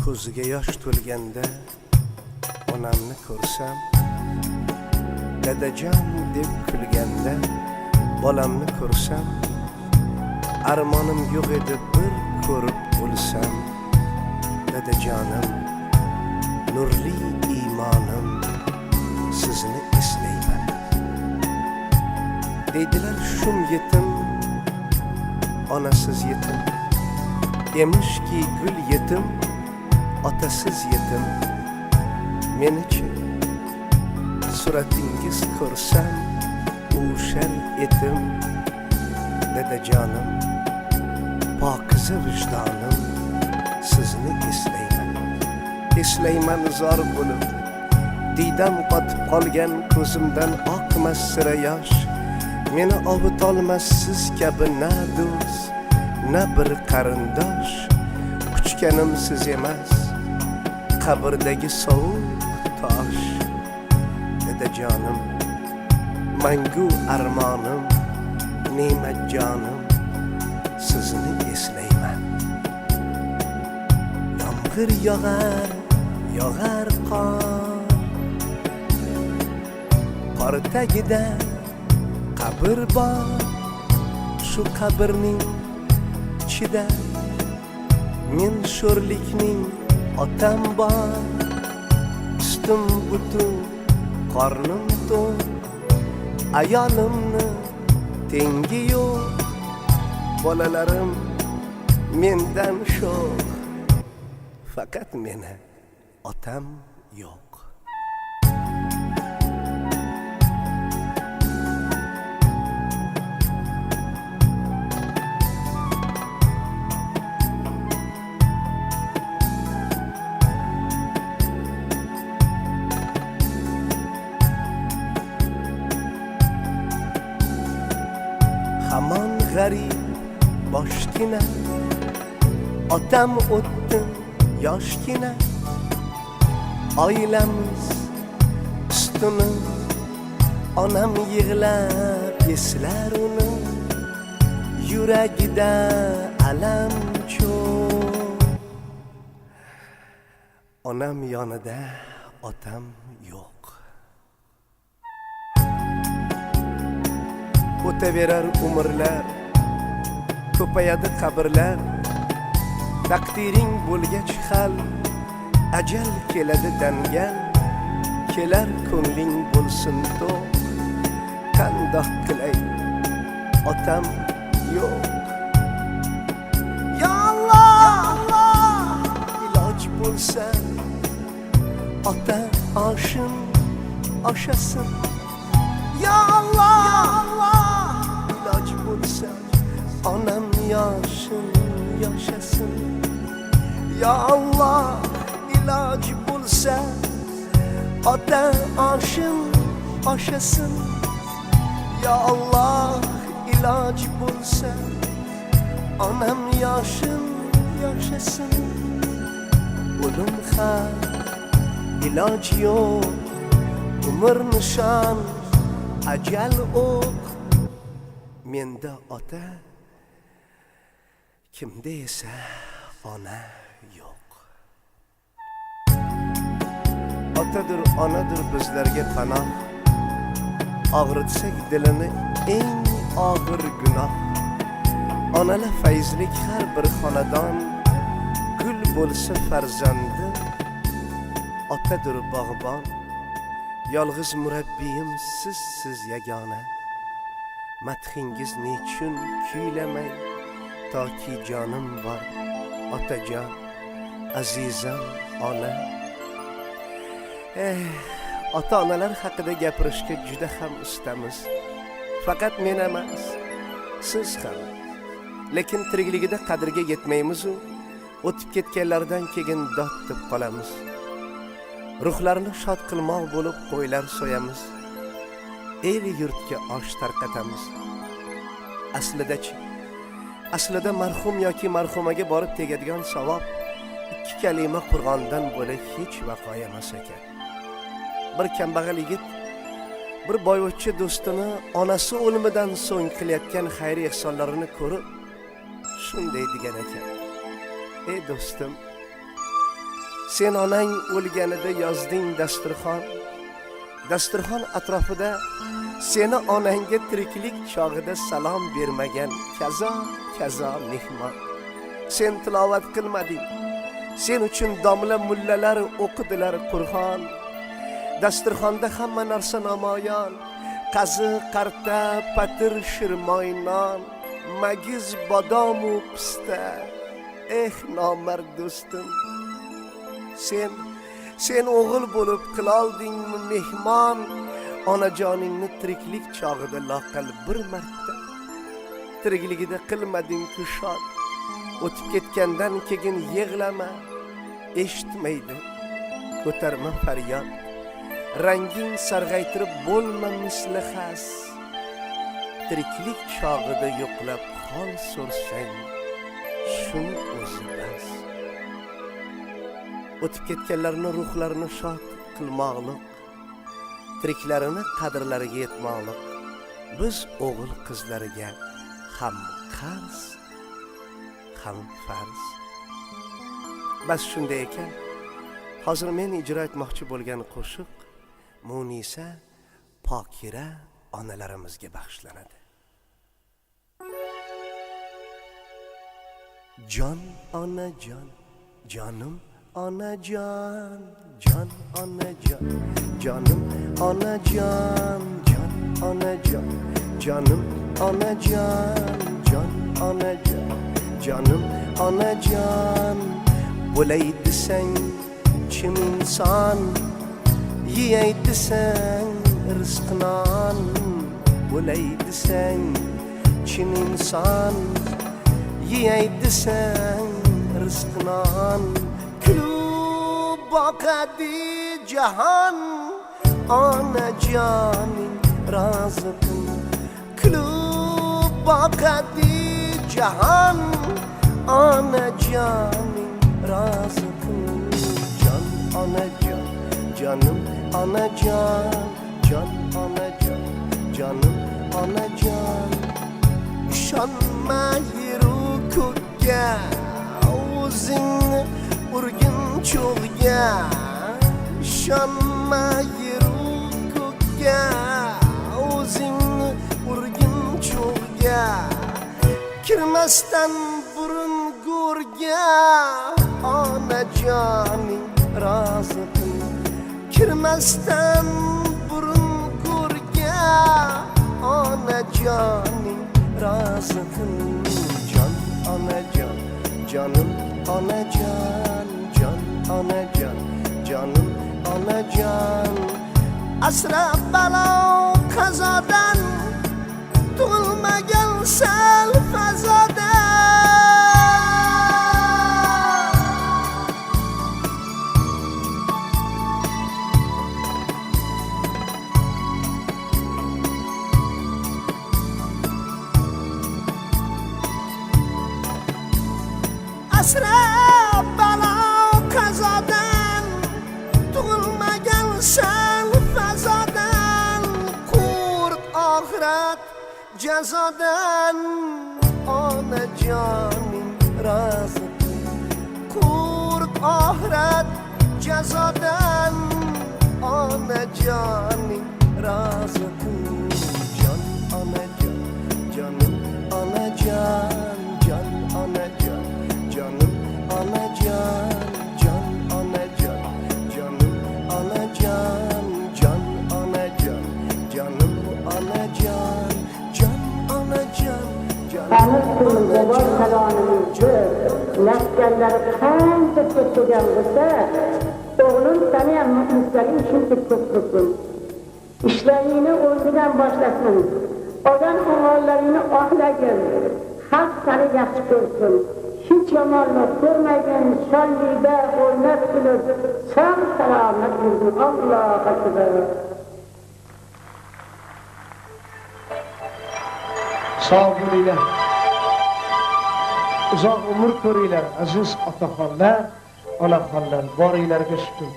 ko'ziga yosh to'lganda onamni ko'rsam, dadajon deb kulganda bolamni ko'rsam, armonim yo'q edi bir ko'rib o'lsam, dadajonim, nurli iymonim, sizni eslayman. Deydilar shum yetim, onasiz yetim, emishki gul yetim, otasiz yetim. Menichi suratingiz ko'rsam o'shal etim, dadajonim, pokiza vijdonim, sizni eslayman. Eslayman zor bo'lib, diydam qotib qolgan ko'zimdan oqmas sira yosh. Meni ovutolmas siz kabi na do'st, na bir qarindosh. Quchganim siz emas, qabrdagi sovuq tosh. Dadajonim, mangu armonim, ne'mat jonim, sizni eslayman. Yomg'ir yog'ar, yog'ar qor, qor tagida qabr bor. Shu qabrning ichida men sho'rlikning otam bor. Ustim butun, qornim to'q, ayolimni tengi yo'q. Bolalarim mendan sho'x, faqat meni otam yo'q. Hamon g'arib boshgina, otam o'tdi yoshgina. Oilamiz ustuni, onam yig'lab eslar uni. Yuragida alam cho'q, onam yonida otam yo'q. O'taverar umrlar, ko'payadi qabrlar. Taqdiring bo'lgach hal, ajal keladi dangal. Kelar ko'ngling bo'lsin to'q, qandoq qilay otam yo'q. Ya Allah, iloj bo'lsa ota oshim oshasin. Ya Allah, iloj bo'lsa onam yoshim yoshasin. Ya Allah, iloj bo'lsa ota oshim oshasin. Ya Allah, iloj bo'lsa onam yoshim yoshasin. O'lim xat, iloj yo'q, umr nishon, ajal o'q. Menda ota, kimda esa ona yo'q. Otadir, onadir bizlarga panoh. Og'ritsak dilini eng og'ir gunoh. Onalar fayzlik har bir xonadon, gul bo'lsa farzandi. Otadir bog'bon, yolg'iz murabbiyim siz yagona. Madhingiz nechun kuylamay, toki jonim bor otajon, azizam ona. Ota-onalar haqida gapirishga juda ham ustamiz. Faqat men emas, siz ham. Lekin tirikligida qadriga yetmaymiz-u, o'tib ketganlardan keyin dod deb qolamiz. Ruhlarni shod qilmoq bo'lib qo'ylar so'yamiz. El yurtga osh tarqatamiz. Aslida marhum yoki marhumaga borib tegadigan savob 2 kalima Qur'ondan bo'lak hech vaqo emas ekan. Bir kambag'al yigit bir boyvachcha do'stini onasi o'limidan so'ng qilayotgan xayr ehsonlarini ko'rib shunday degan ekan: "Ey do'stim, Sen onang o'lganida yozding dasturxon. Dasturxon atrofida seni onangga tiriklik chog'ida salom bermagan kazo mehmon. Sen tilovat qilmading. Sen uchun domla mullalar o'qidilar Qur'on. Dasturxonda hamma narsa namoyon. Qazi, qarta, patir, shirmoy non, magiz, bodom u pista. Nomard do'stim. Sen o'g'il bo'lib qiloldingmi mehmon, onajoningni tiriklik chog'ida loqal bir marta. Tirikligida qilmading-ku shod. O'tib ketgandan keyin yig'lama, eshitmaydi ko'tarma faryod. Ranging sarg'aytirib bo'lma misli xas. Tiriklik chog'ida yo'qlab hol so'rsang, shuni o'zi bas. O'tib ketganlarning ruhlarini shod qilmoqlik, tiriklarini qadrlariga yetmoqlik. Biz o'g'il qizlariga ham qarz, ham farz. Bas shunday ekan, hozir men ijro etmoqchi bo'lgan qo'shiq Munisa, Pokira onalarimizga bag'ishlanadi. Jon onajon, jonim onajon, jon onajon, jonim onajon, jon onajon, jonim onajon, jon onajon, jonim onajon. Bo'lay desang kim inson, yey desang rizqnon. Bo'lay desang kim inson, yey desang rizqnon. Kulib boqadi jahon, onajoning roziqin. Kulib boqadi jahon, onajoning roziqin. Jon onajon, jonim onajon, jon onajon, jonim onajon. Ishonma yeru ko'kka, o'zingni urgin cho'g'ga. Ishonma yeru ko'kka, o'zingni urgin cho'g'ga. Kirmasdan burun go'rga, onajoning roziqin. Kirmasdan burun go'rga, onajoning roziqin. Jon onajon, jonim onajon, jon onajon, jonim onajon. Asrab balo qazodan, tug'ilmagan sal fazodan. Asrab balo qazodan, tug'ilmagan sal fazodan. Qurt oxirat jazodan, onajoning roziqin. Qurt oxirat jazodan, onajoning roziqin. Jon onajon, jonim onajon, jon onajon, jonim onajon, jon onajon, jonim onajon, jon onajon, jonim onajon, jon onajon, Tanış kılınca salonimizda lashkarlari qancha ko'p bo'lgan bo'lsa, o'g'lim seni ham muxlislaring shuncha ko'p bo'lsin. Ishlaringni o'zidan boshlasin. Odam o'g'illaringni oqlagin. Xalq seni yaxshi ko'rsin. Hech yomonlik ko'rmagin, shonlikda o'ynab kulib, sog' salomat yurgin. Allohu akbar. Sog' bo'linglar. Uzoq umr ko'ringlar, aziz otaxonlar, onaxonlar, boringlarga shukr.